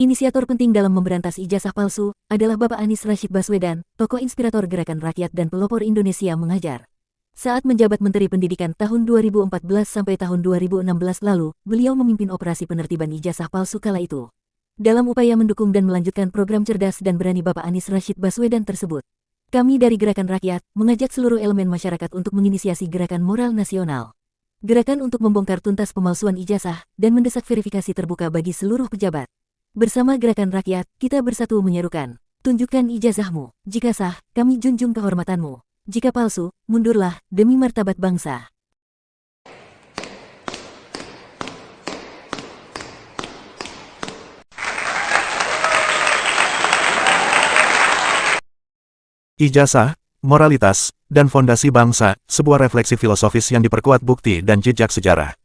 Inisiator penting dalam memberantas ijazah palsu adalah Bapak Anies Rashid Baswedan, tokoh inspirator Gerakan Rakyat dan pelopor Indonesia Mengajar. Saat menjabat Menteri Pendidikan tahun 2014 sampai tahun 2016 lalu, beliau memimpin operasi penertiban ijazah palsu kala itu. Dalam upaya mendukung dan melanjutkan program cerdas dan berani Bapak Anies Rashid Baswedan tersebut, kami dari Gerakan Rakyat mengajak seluruh elemen masyarakat untuk menginisiasi gerakan moral nasional. Gerakan untuk membongkar tuntas pemalsuan ijazah dan mendesak verifikasi terbuka bagi seluruh pejabat. Bersama Gerakan Rakyat, kita bersatu menyerukan, tunjukkan ijazahmu. Jika sah, kami junjung kehormatanmu. Jika palsu, mundurlah demi martabat bangsa. Ijazah, moralitas, dan fondasi bangsa, sebuah refleksi filosofis yang diperkuat bukti dan jejak sejarah.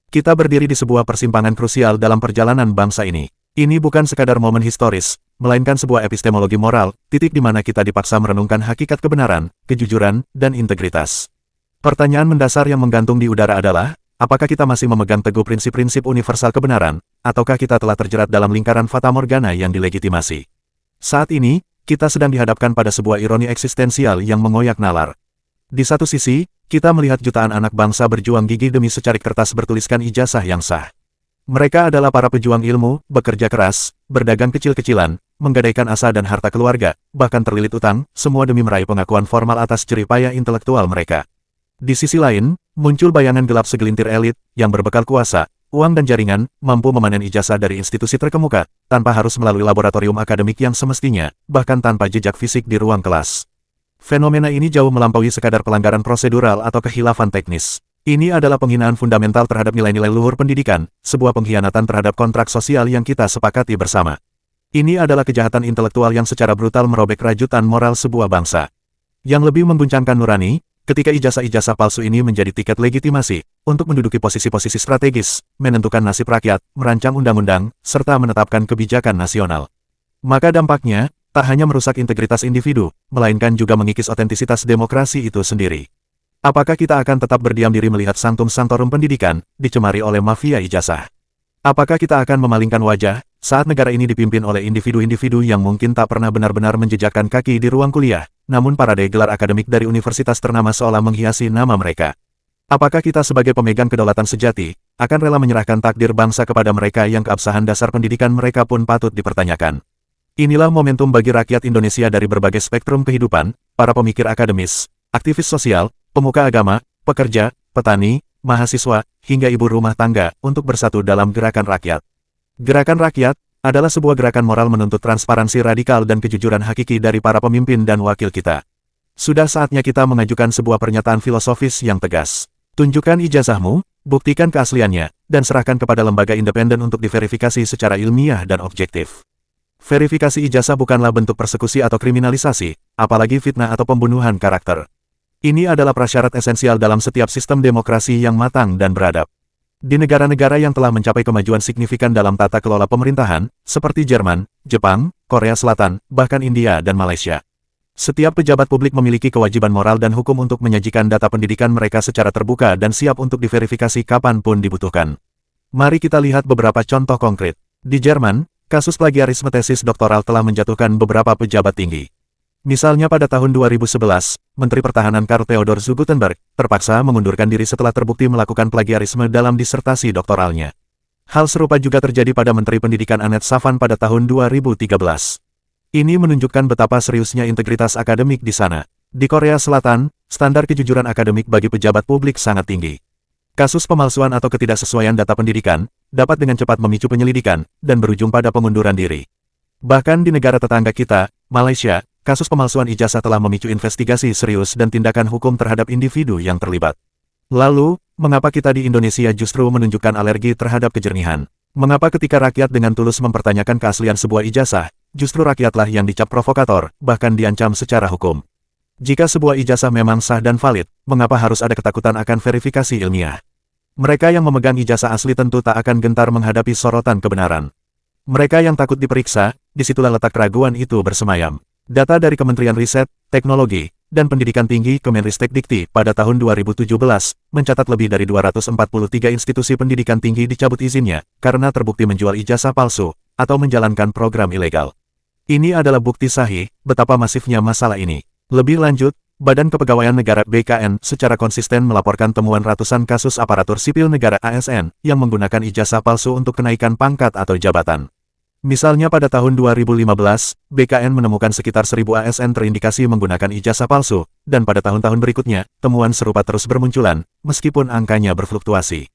Kita berdiri di sebuah persimpangan krusial dalam perjalanan bangsa ini. Ini bukan sekadar momen historis, melainkan sebuah epistemologi moral, titik di mana kita dipaksa merenungkan hakikat kebenaran, kejujuran, dan integritas. Pertanyaan mendasar yang menggantung di udara adalah, apakah kita masih memegang teguh prinsip-prinsip universal kebenaran, ataukah kita telah terjerat dalam lingkaran fatamorgana yang dilegitimasi? Saat ini, kita sedang dihadapkan pada sebuah ironi eksistensial yang mengoyak nalar. Di satu sisi, kita melihat jutaan anak bangsa berjuang gigih demi secarik kertas bertuliskan ijazah yang sah. Mereka adalah para pejuang ilmu, bekerja keras, berdagang kecil-kecilan, menggadaikan asa dan harta keluarga, bahkan terlilit utang, semua demi meraih pengakuan formal atas jerih payah intelektual mereka. Di sisi lain, muncul bayangan gelap segelintir elit, yang berbekal kuasa, uang dan jaringan, mampu memanen ijazah dari institusi terkemuka, tanpa harus melalui laboratorium akademik yang semestinya, bahkan tanpa jejak fisik di ruang kelas. Fenomena ini jauh melampaui sekadar pelanggaran prosedural atau kehilafan teknis. Ini adalah penghinaan fundamental terhadap nilai-nilai luhur pendidikan, sebuah pengkhianatan terhadap kontrak sosial yang kita sepakati bersama. Ini adalah kejahatan intelektual yang secara brutal merobek rajutan moral sebuah bangsa. Yang lebih mengguncangkan nurani, ketika ijazah-ijazah palsu ini menjadi tiket legitimasi, untuk menduduki posisi-posisi strategis, menentukan nasib rakyat, merancang undang-undang, serta menetapkan kebijakan nasional. Maka dampaknya, tak hanya merusak integritas individu, melainkan juga mengikis otentisitas demokrasi itu sendiri. Apakah kita akan tetap berdiam diri melihat sanctum sanctorum pendidikan dicemari oleh mafia ijazah? Apakah kita akan memalingkan wajah saat negara ini dipimpin oleh individu-individu yang mungkin tak pernah benar-benar menjejakkan kaki di ruang kuliah, namun parade gelar akademik dari universitas ternama seolah menghiasi nama mereka? Apakah kita sebagai pemegang kedaulatan sejati akan rela menyerahkan takdir bangsa kepada mereka yang keabsahan dasar pendidikan mereka pun patut dipertanyakan? Inilah momentum bagi rakyat Indonesia dari berbagai spektrum kehidupan, para pemikir akademis, aktivis sosial, pemuka agama, pekerja, petani, mahasiswa, hingga ibu rumah tangga untuk bersatu dalam Gerakan Rakyat. Gerakan Rakyat adalah sebuah gerakan moral menuntut transparansi radikal dan kejujuran hakiki dari para pemimpin dan wakil kita. Sudah saatnya kita mengajukan sebuah pernyataan filosofis yang tegas. Tunjukkan ijazahmu, buktikan keasliannya, dan serahkan kepada lembaga independen untuk diverifikasi secara ilmiah dan objektif. Verifikasi ijazah bukanlah bentuk persekusi atau kriminalisasi, apalagi fitnah atau pembunuhan karakter. Ini adalah prasyarat esensial dalam setiap sistem demokrasi yang matang dan beradab. Di negara-negara yang telah mencapai kemajuan signifikan dalam tata kelola pemerintahan, seperti Jerman, Jepang, Korea Selatan, bahkan India dan Malaysia, setiap pejabat publik memiliki kewajiban moral dan hukum untuk menyajikan data pendidikan mereka secara terbuka dan siap untuk diverifikasi kapanpun dibutuhkan. Mari kita lihat beberapa contoh konkret. Di Jerman, kasus plagiarisme tesis doktoral telah menjatuhkan beberapa pejabat tinggi. Misalnya pada tahun 2011, Menteri Pertahanan Karl Theodor zu Guttenberg terpaksa mengundurkan diri setelah terbukti melakukan plagiarisme dalam disertasi doktoralnya. Hal serupa juga terjadi pada Menteri Pendidikan Annette Savan pada tahun 2013. Ini menunjukkan betapa seriusnya integritas akademik di sana. Di Korea Selatan, standar kejujuran akademik bagi pejabat publik sangat tinggi. Kasus pemalsuan atau ketidaksesuaian data pendidikan dapat dengan cepat memicu penyelidikan dan berujung pada pengunduran diri. Bahkan di negara tetangga kita, Malaysia, kasus pemalsuan ijazah telah memicu investigasi serius dan tindakan hukum terhadap individu yang terlibat. Lalu, mengapa kita di Indonesia justru menunjukkan alergi terhadap kejernihan? Mengapa ketika rakyat dengan tulus mempertanyakan keaslian sebuah ijazah, justru rakyatlah yang dicap provokator, bahkan diancam secara hukum? Jika sebuah ijazah memang sah dan valid, mengapa harus ada ketakutan akan verifikasi ilmiah? Mereka yang memegang ijazah asli tentu tak akan gentar menghadapi sorotan kebenaran. Mereka yang takut diperiksa, disitulah letak keraguan itu bersemayam. Data dari Kementerian Riset, Teknologi, dan Pendidikan Tinggi Kemenristek-Dikti pada tahun 2017 mencatat lebih dari 243 institusi pendidikan tinggi dicabut izinnya karena terbukti menjual ijazah palsu, atau menjalankan program ilegal. Ini adalah bukti sahih betapa masifnya masalah ini. Lebih lanjut, Badan Kepegawaian Negara (BKN) secara konsisten melaporkan temuan ratusan kasus aparatur sipil negara (ASN) yang menggunakan ijazah palsu untuk kenaikan pangkat atau jabatan. Misalnya pada tahun 2015, BKN menemukan sekitar 1.000 ASN terindikasi menggunakan ijazah palsu, dan pada tahun-tahun berikutnya, temuan serupa terus bermunculan, meskipun angkanya berfluktuasi.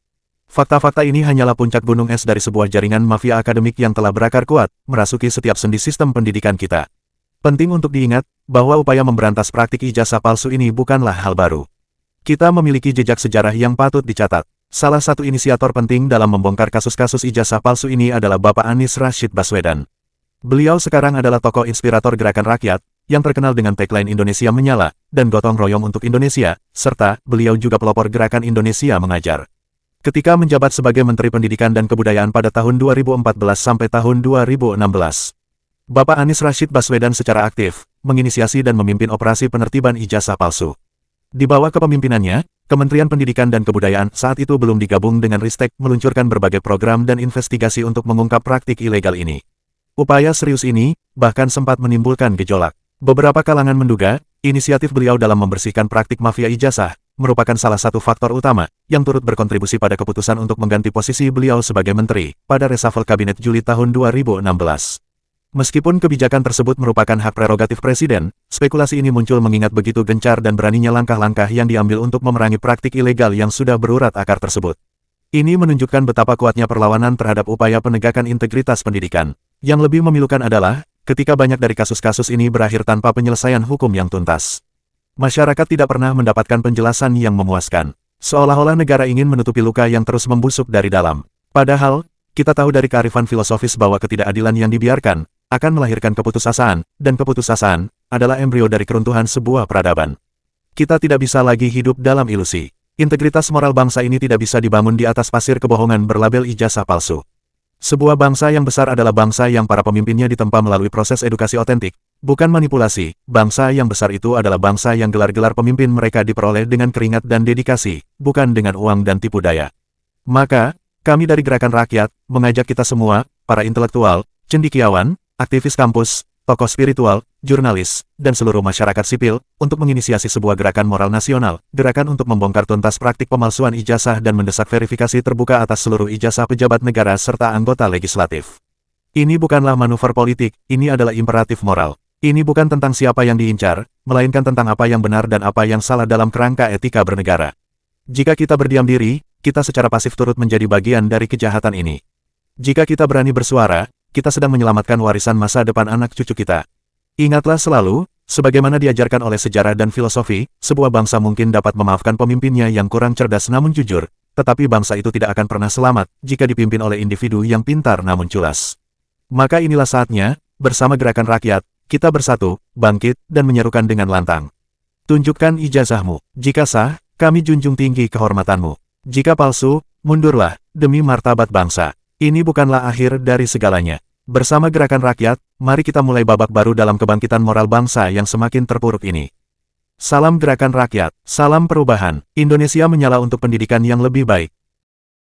Fakta-fakta ini hanyalah puncak gunung es dari sebuah jaringan mafia akademik yang telah berakar kuat, merasuki setiap sendi sistem pendidikan kita. Penting untuk diingat, bahwa upaya memberantas praktik ijazah palsu ini bukanlah hal baru. Kita memiliki jejak sejarah yang patut dicatat. Salah satu inisiator penting dalam membongkar kasus-kasus ijazah palsu ini adalah Bapak Anies Rashid Baswedan. Beliau sekarang adalah tokoh inspirator gerakan rakyat, yang terkenal dengan tagline Indonesia Menyala, dan Gotong Royong untuk Indonesia, serta beliau juga pelopor gerakan Indonesia Mengajar. Ketika menjabat sebagai Menteri Pendidikan dan Kebudayaan pada tahun 2014 sampai tahun 2016, Bapak Anies Rashid Baswedan secara aktif menginisiasi dan memimpin operasi penertiban ijazah palsu. Di bawah kepemimpinannya, Kementerian Pendidikan dan Kebudayaan saat itu belum digabung dengan Ristek meluncurkan berbagai program dan investigasi untuk mengungkap praktik ilegal ini. Upaya serius ini bahkan sempat menimbulkan gejolak. Beberapa kalangan menduga, inisiatif beliau dalam membersihkan praktik mafia ijazah merupakan salah satu faktor utama yang turut berkontribusi pada keputusan untuk mengganti posisi beliau sebagai menteri pada reshuffle kabinet Juli tahun 2016. Meskipun kebijakan tersebut merupakan hak prerogatif presiden, spekulasi ini muncul mengingat begitu gencar dan beraninya langkah-langkah yang diambil untuk memerangi praktik ilegal yang sudah berurat akar tersebut. Ini menunjukkan betapa kuatnya perlawanan terhadap upaya penegakan integritas pendidikan. Yang lebih memilukan adalah, ketika banyak dari kasus-kasus ini berakhir tanpa penyelesaian hukum yang tuntas. Masyarakat tidak pernah mendapatkan penjelasan yang memuaskan. Seolah-olah negara ingin menutupi luka yang terus membusuk dari dalam. Padahal, kita tahu dari kearifan filosofis bahwa ketidakadilan yang dibiarkan akan melahirkan keputusasaan, dan keputusasaan adalah embrio dari keruntuhan sebuah peradaban. Kita tidak bisa lagi hidup dalam ilusi. Integritas moral bangsa ini tidak bisa dibangun di atas pasir kebohongan berlabel ijazah palsu. Sebuah bangsa yang besar adalah bangsa yang para pemimpinnya ditempa melalui proses edukasi otentik, bukan manipulasi. Bangsa yang besar itu adalah bangsa yang gelar-gelar pemimpin mereka diperoleh dengan keringat dan dedikasi, bukan dengan uang dan tipu daya. Maka, kami dari Gerakan Rakyat mengajak kita semua, para intelektual, cendekiawan, aktivis kampus, tokoh spiritual, jurnalis, dan seluruh masyarakat sipil, untuk menginisiasi sebuah gerakan moral nasional, gerakan untuk membongkar tuntas praktik pemalsuan ijazah dan mendesak verifikasi terbuka atas seluruh ijazah pejabat negara serta anggota legislatif. Ini bukanlah manuver politik, ini adalah imperatif moral. Ini bukan tentang siapa yang diincar, melainkan tentang apa yang benar dan apa yang salah dalam kerangka etika bernegara. Jika kita berdiam diri, kita secara pasif turut menjadi bagian dari kejahatan ini. Jika kita berani bersuara, kita sedang menyelamatkan warisan masa depan anak cucu kita. Ingatlah selalu, sebagaimana diajarkan oleh sejarah dan filosofi, sebuah bangsa mungkin dapat memaafkan pemimpinnya yang kurang cerdas namun jujur, tetapi bangsa itu tidak akan pernah selamat jika dipimpin oleh individu yang pintar namun culas. Maka inilah saatnya, bersama Gerakan Rakyat, kita bersatu, bangkit, dan menyerukan dengan lantang. Tunjukkan ijazahmu. Jika sah, kami junjung tinggi kehormatanmu. Jika palsu, mundurlah, demi martabat bangsa. Ini bukanlah akhir dari segalanya. Bersama Gerakan Rakyat, mari kita mulai babak baru dalam kebangkitan moral bangsa yang semakin terpuruk ini. Salam Gerakan Rakyat, salam perubahan. Indonesia Menyala untuk pendidikan yang lebih baik.